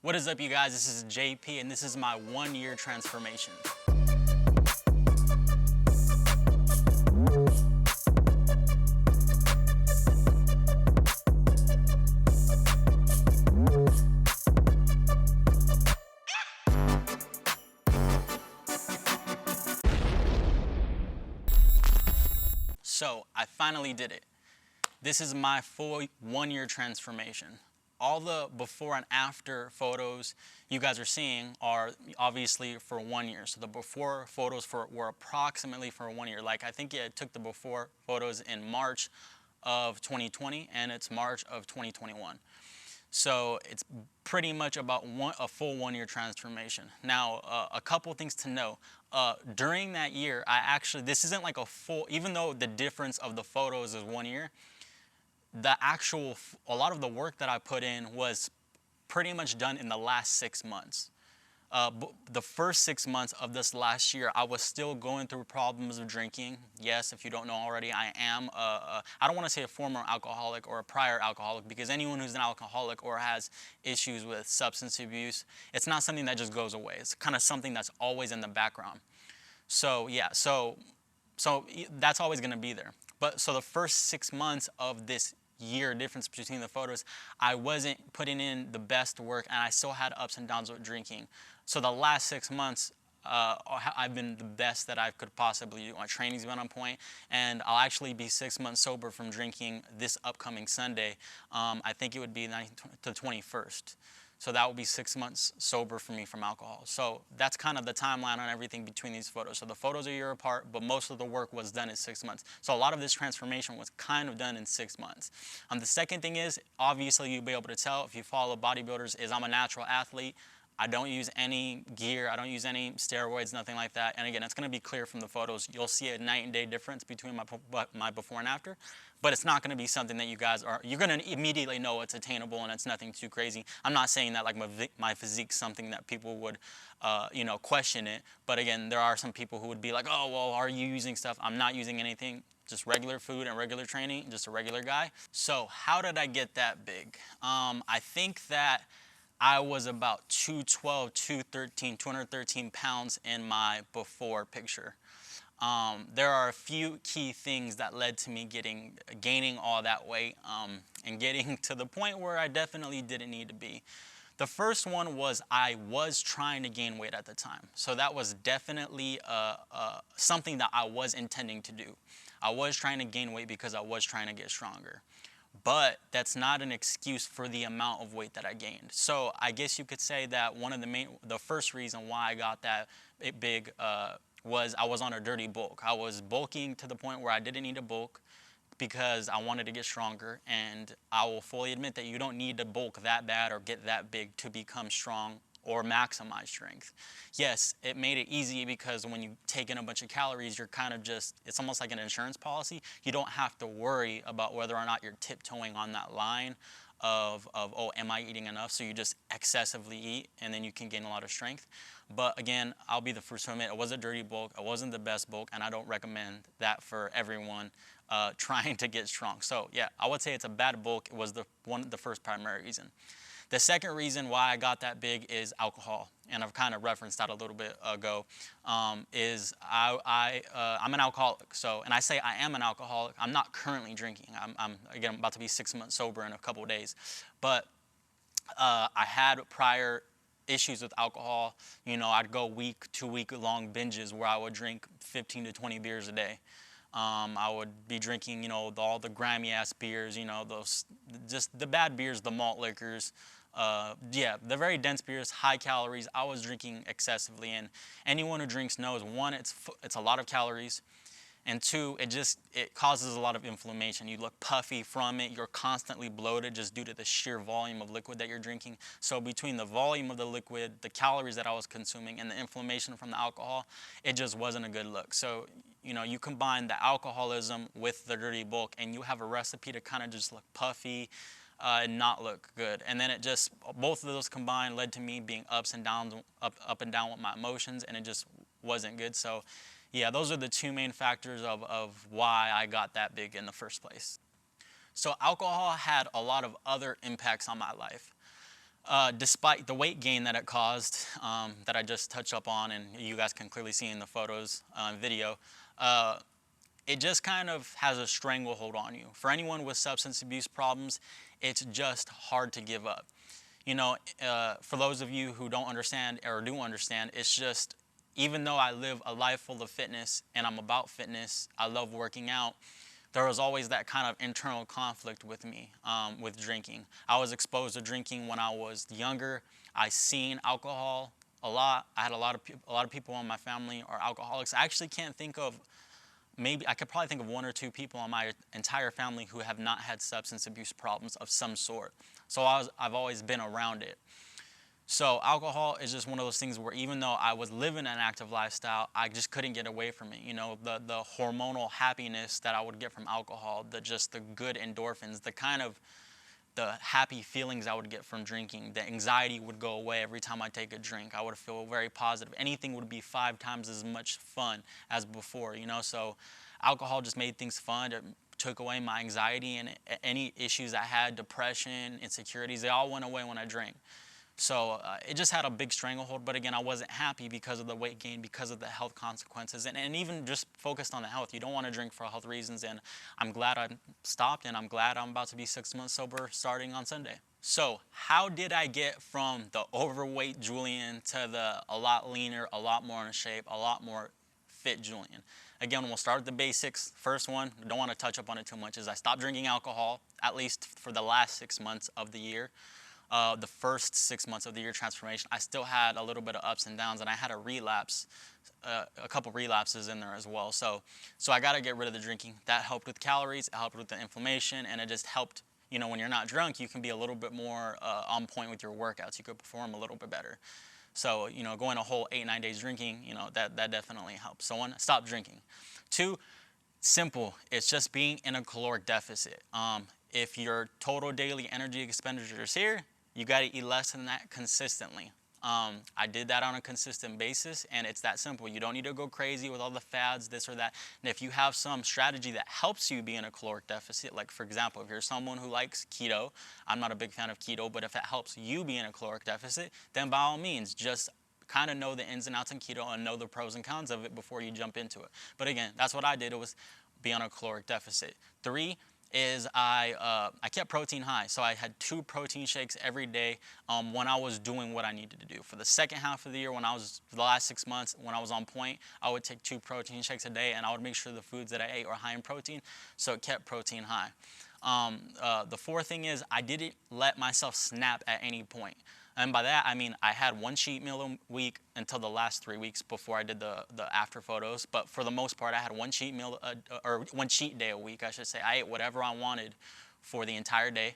What is up, you guys? This is JP, and this is my 1-year transformation. So, I finally did it. This is my full 1-year transformation. All the before and after photos you guys are seeing are obviously for 1 year. So the before photos were approximately for 1 year. Like I think it took the before photos in March of 2020 and it's March of 2021. So it's pretty much about a full 1 year transformation. Now, a couple things to know. During that year, this isn't like a full, even though the difference of the photos is 1 year, a lot of the work that I put in was pretty much done in the last 6 months. The first 6 months of this last year, I was still going through problems of drinking. Yes, if you don't know already, I am, I don't want to say a former alcoholic or a prior alcoholic, because anyone who's an alcoholic or has issues with substance abuse, it's not something that just goes away. It's kind of something that's always in the background. So yeah, so that's always going to be there. But so the first 6 months of this year difference between the photos, I wasn't putting in the best work and I still had ups and downs with drinking. So the last 6 months, I've been the best that I could possibly do. My training's been on point, and I'll actually be 6 months sober from drinking this upcoming Sunday. I think it would be the 21st. So that will be 6 months sober for me from alcohol. So that's kind of the timeline on everything between these photos. So the photos are a year apart, but most of the work was done in 6 months. So a lot of this transformation was kind of done in 6 months. The second thing is, obviously you'll be able to tell if you follow bodybuilders, is I'm a natural athlete. I don't use any gear, I don't use any steroids, nothing like that. And again, it's gonna be clear from the photos. You'll see a night and day difference between my before and after, but it's not gonna be something that you're gonna immediately know it's attainable and it's nothing too crazy. I'm not saying that like my physique's something that people would, question it. But again, there are some people who would be like, oh, well, are you using stuff? I'm not using anything. Just regular food and regular training, just a regular guy. So how did I get that big? I think that I was about 212, 213 pounds in my before picture. There are a few key things that led to me gaining all that weight and getting to the point where I definitely didn't need to be. The first one was I was trying to gain weight at the time. So that was definitely something that I was intending to do. I was trying to gain weight because I was trying to get stronger. But that's not an excuse for the amount of weight that I gained. So I guess you could say that the first reason why I got that big was I was on a dirty bulk. I was bulking to the point where I didn't need to bulk because I wanted to get stronger. And I will fully admit that you don't need to bulk that bad or get that big to become strong or maximize strength. Yes, it made it easy because when you take in a bunch of calories, you're kind of it's almost like an insurance policy. You don't have to worry about whether or not you're tiptoeing on that line of oh, am I eating enough? So you just excessively eat and then you can gain a lot of strength. But again, I'll be the first to admit it was a dirty bulk. It wasn't the best bulk, and I don't recommend that for everyone trying to get strong. So yeah, I would say it's a bad bulk. It was the first primary reason. The second reason why I got that big is alcohol, and I've kind of referenced that a little bit ago, I'm an alcoholic. So, and I say I am an alcoholic. I'm not currently drinking. I'm about to be 6 months sober in a couple of days. But I had prior issues with alcohol. You know, I'd go 2 week long binges where I would drink 15 to 20 beers a day. I would be drinking, all the grimy ass beers, just the bad beers, the malt liquors. The very dense beers, high calories. I was drinking excessively, and anyone who drinks knows, one, it's a lot of calories, and two, it causes a lot of inflammation. You look puffy from it. You're constantly bloated just due to the sheer volume of liquid that you're drinking. So between the volume of the liquid, the calories that I was consuming, and the inflammation from the alcohol, it just wasn't a good look. So, you combine the alcoholism with the dirty bulk, and you have a recipe to kind of just look puffy and not look good. And then both of those combined led to me being up and down with my emotions, and it just wasn't good. So yeah, those are the two main factors of why I got that big in the first place. So alcohol had a lot of other impacts on my life. Despite the weight gain that it caused, that I just touched up on, and you guys can clearly see in the photos and video, it just kind of has a stranglehold on you. For anyone with substance abuse problems, it's just hard to give up. You know, for those of you who don't understand or do understand, it's just, even though I live a life full of fitness and I'm about fitness, I love working out, there was always that kind of internal conflict with me, with drinking. I was exposed to drinking when I was younger. I seen alcohol a lot. I had a lot of people in my family are alcoholics. I actually can't think of, maybe I could probably think of one or two people in my entire family who have not had substance abuse problems of some sort. So I've always been around it. So alcohol is just one of those things where even though I was living an active lifestyle, I just couldn't get away from it. You know, the hormonal happiness that I would get from alcohol, the good endorphins, the happy feelings I would get from drinking, the anxiety would go away every time I take a drink. I would feel very positive. Anything would be 5 times as much fun as before, you know. So alcohol just made things fun. It took away my anxiety and any issues I had, depression, insecurities, they all went away when I drank. So it just had a big stranglehold, but again, I wasn't happy because of the weight gain, because of the health consequences, and even just focused on the health. You don't want to drink for health reasons, and I'm glad I stopped, and I'm glad I'm about to be 6 months sober starting on Sunday. So how did I get from the overweight Julian to the a lot leaner, a lot more in shape, a lot more fit Julian? Again, we'll start with the basics. First one, don't want to touch up on it too much, is I stopped drinking alcohol, at least for the last 6 months of the year. The first 6 months of the year transformation, I still had a little bit of ups and downs, and I had a relapse, a couple relapses in there as well. So I got to get rid of the drinking. That helped with calories, it helped with the inflammation, and it just helped, you know, when you're not drunk, you can be a little bit more on point with your workouts. You could perform a little bit better. So, you know, going a whole 8-9 days drinking, you know, that definitely helps. So 1, stop drinking. 2, simple. It's just being in a caloric deficit. If your total daily energy expenditure is here, you got to eat less than that consistently. I did that on a consistent basis, and it's that simple. You don't need to go crazy with all the fads, this or that. And if you have some strategy that helps you be in a caloric deficit, like for example, if you're someone who likes keto, I'm not a big fan of keto, but if it helps you be in a caloric deficit, then by all means, just kind of know the ins and outs in keto and know the pros and cons of it before you jump into it. But again, that's what I did. It was be on a caloric deficit. 3 is I kept protein high. So I had 2 protein shakes every day when I was doing what I needed to do. For the second half of the year, for the last 6 months, when I was on point, I would take 2 protein shakes a day, and I would make sure the foods that I ate were high in protein, so it kept protein high. The 4th thing is I didn't let myself snap at any point. And by that, I mean I had 1 cheat meal a week until the last 3 weeks before I did the after photos. But for the most part, I had 1 cheat meal, or 1 cheat day a week, I should say. I ate whatever I wanted for the entire day.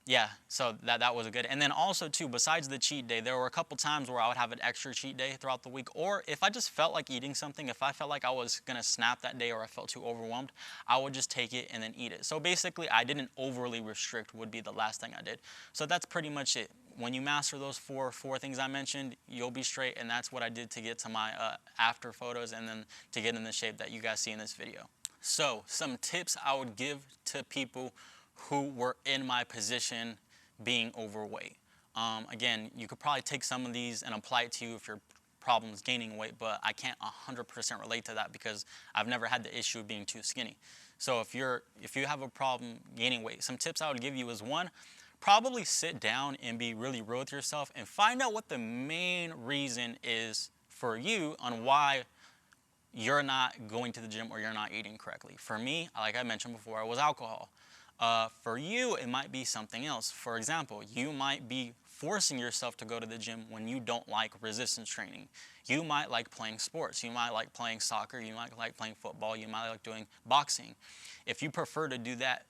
Yeah, so that was good. And then also too, besides the cheat day, there were a couple times where I would have an extra cheat day throughout the week, or if I just felt like eating something, if I felt like I was gonna snap that day or I felt too overwhelmed, I would just take it and then eat it. So basically, I didn't overly restrict would be the last thing I did. So that's pretty much it. When you master those four things I mentioned, you'll be straight, and that's what I did to get to my after photos and then to get in the shape that you guys see in this video. So some tips I would give to people who were in my position being overweight. Again, you could probably take some of these and apply it to you if your problem is gaining weight, but I can't 100% relate to that because I've never had the issue of being too skinny. So if you have a problem gaining weight, some tips I would give you is 1, probably sit down and be really real with yourself and find out what the main reason is for you on why you're not going to the gym or you're not eating correctly. For me, like I mentioned before, it was alcohol. For you, it might be something else. For example, you might be forcing yourself to go to the gym when you don't like resistance training. You might like playing sports. You might like playing soccer. You might like playing football. You might like doing boxing. If you prefer to do that,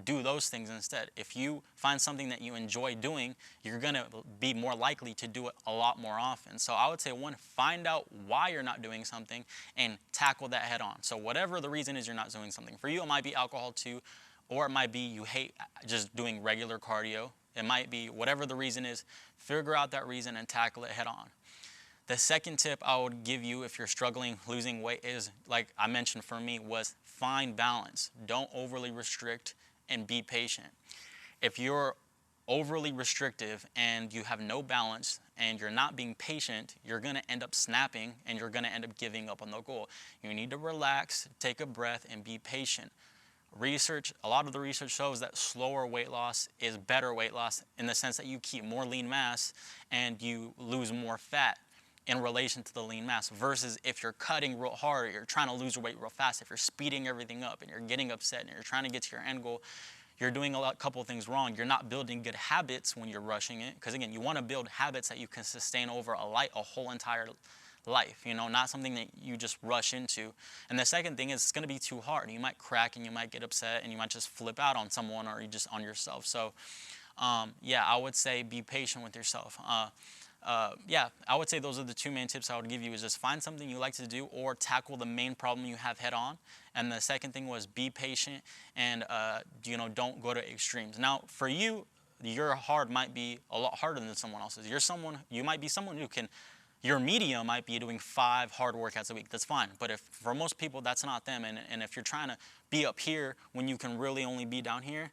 do those things instead. If you find something that you enjoy doing, you're going to be more likely to do it a lot more often. So I would say 1, find out why you're not doing something and tackle that head on. So whatever the reason is you're not doing something. For you, it might be alcohol too, or it might be you hate just doing regular cardio. It might be whatever the reason is, figure out that reason and tackle it head on. The second tip I would give you if you're struggling losing weight is, like I mentioned for me, was find balance. Don't overly restrict and be patient. If you're overly restrictive and you have no balance and you're not being patient, you're going to end up snapping and you're going to end up giving up on the goal. You need to relax, take a breath, and be patient. A lot of the research shows that slower weight loss is better weight loss in the sense that you keep more lean mass and you lose more fat in relation to the lean mass, versus if you're cutting real hard, or you're trying to lose your weight real fast, if you're speeding everything up and you're getting upset and you're trying to get to your end goal, you're doing a couple of things wrong. You're not building good habits when you're rushing it, because again, you want to build habits that you can sustain over a whole entire life, not something that you just rush into. And the second thing is, it's going to be too hard. You might crack and you might get upset and you might just flip out on someone or you just on yourself. So yeah, I would say be patient with yourself. Yeah, I would say those are the two main tips I would give you, is just find something you like to do or tackle the main problem you have head on. And the second thing was be patient and, don't go to extremes. Now, for you, your hard might be a lot harder than someone else's. You might be someone who can, your medium might be doing 5 hard workouts a week. That's fine. But if for most people, that's not them. And if you're trying to be up here when you can really only be down here,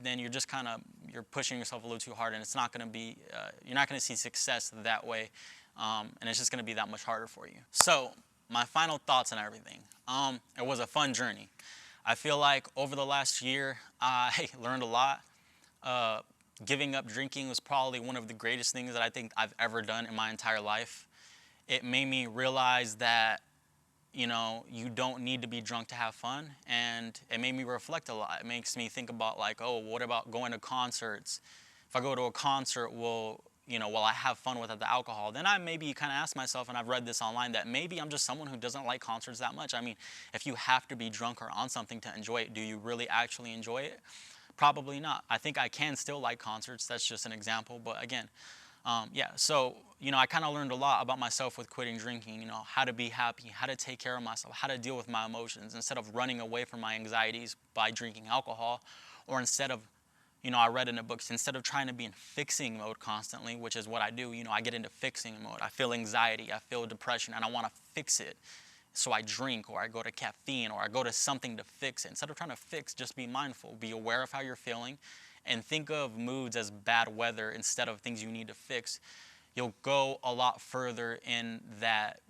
then you're just you're pushing yourself a little too hard, and it's not going to be, you're not going to see success that way, and it's just going to be that much harder for you. So my final thoughts on everything. It was a fun journey. I feel like over the last year, I learned a lot. Giving up drinking was probably one of the greatest things that I think I've ever done in my entire life. It made me realize that you don't need to be drunk to have fun, and it made me reflect a lot. It makes me think about what about going to concerts? If I go to a concert, will I have fun without the alcohol? Then I maybe kind of ask myself, and I've read this online, that maybe I'm just someone who doesn't like concerts that much. I mean, if you have to be drunk or on something to enjoy it, do you really actually enjoy it? Probably not. I think I can still like concerts. That's just an example, but again, yeah, so, I kind of learned a lot about myself with quitting drinking, how to be happy, how to take care of myself, how to deal with my emotions instead of running away from my anxieties by drinking alcohol, or instead of, I read in a book, instead of trying to be in fixing mode constantly, which is what I do, I get into fixing mode. I feel anxiety, I feel depression, and I want to fix it. So I drink, or I go to caffeine, or I go to something to fix it. Instead of trying to fix, just be mindful, be aware of how you're feeling, and think of moods as bad weather instead of things you need to fix. You'll go a lot further in that,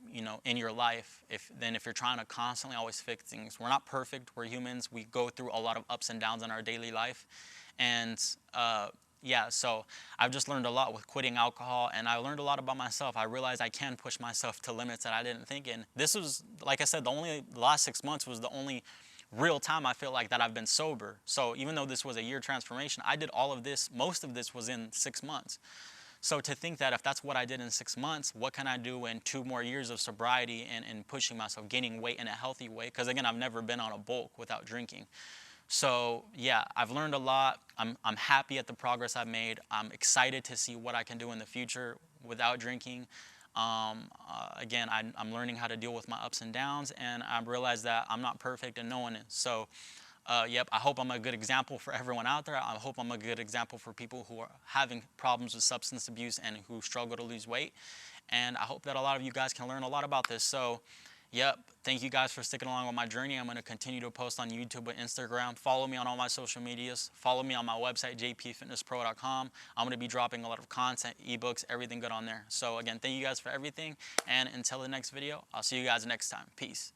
in your life than if you're trying to constantly always fix things. We're not perfect. We're humans. We go through a lot of ups and downs in our daily life. And yeah, so I've just learned a lot with quitting alcohol, and I learned a lot about myself. I realized I can push myself to limits that I didn't think. And this was, like I said, the last 6 months was the only real time I feel like that I've been sober. So even though this was a year transformation, I did all of this, most of this was in 6 months. So to think that if that's what I did in 6 months, what can I do in 2 more years of sobriety and pushing myself, gaining weight in a healthy way? Because again, I've never been on a bulk without drinking. So yeah, I've learned a lot. I'm happy at the progress I've made. I'm excited to see what I can do in the future without drinking. Again, I'm learning how to deal with my ups and downs, and I realize that I'm not perfect and no one is. So yep, I hope I'm a good example for everyone out there. I hope I'm a good example for people who are having problems with substance abuse and who struggle to lose weight. And I hope that a lot of you guys can learn a lot about this. So yep, thank you guys for sticking along with my journey. I'm going to continue to post on YouTube and Instagram. Follow me on all my social medias. Follow me on my website, jpfitnesspro.com. I'm going to be dropping a lot of content, ebooks, everything good on there. So again, thank you guys for everything. And until the next video, I'll see you guys next time. Peace.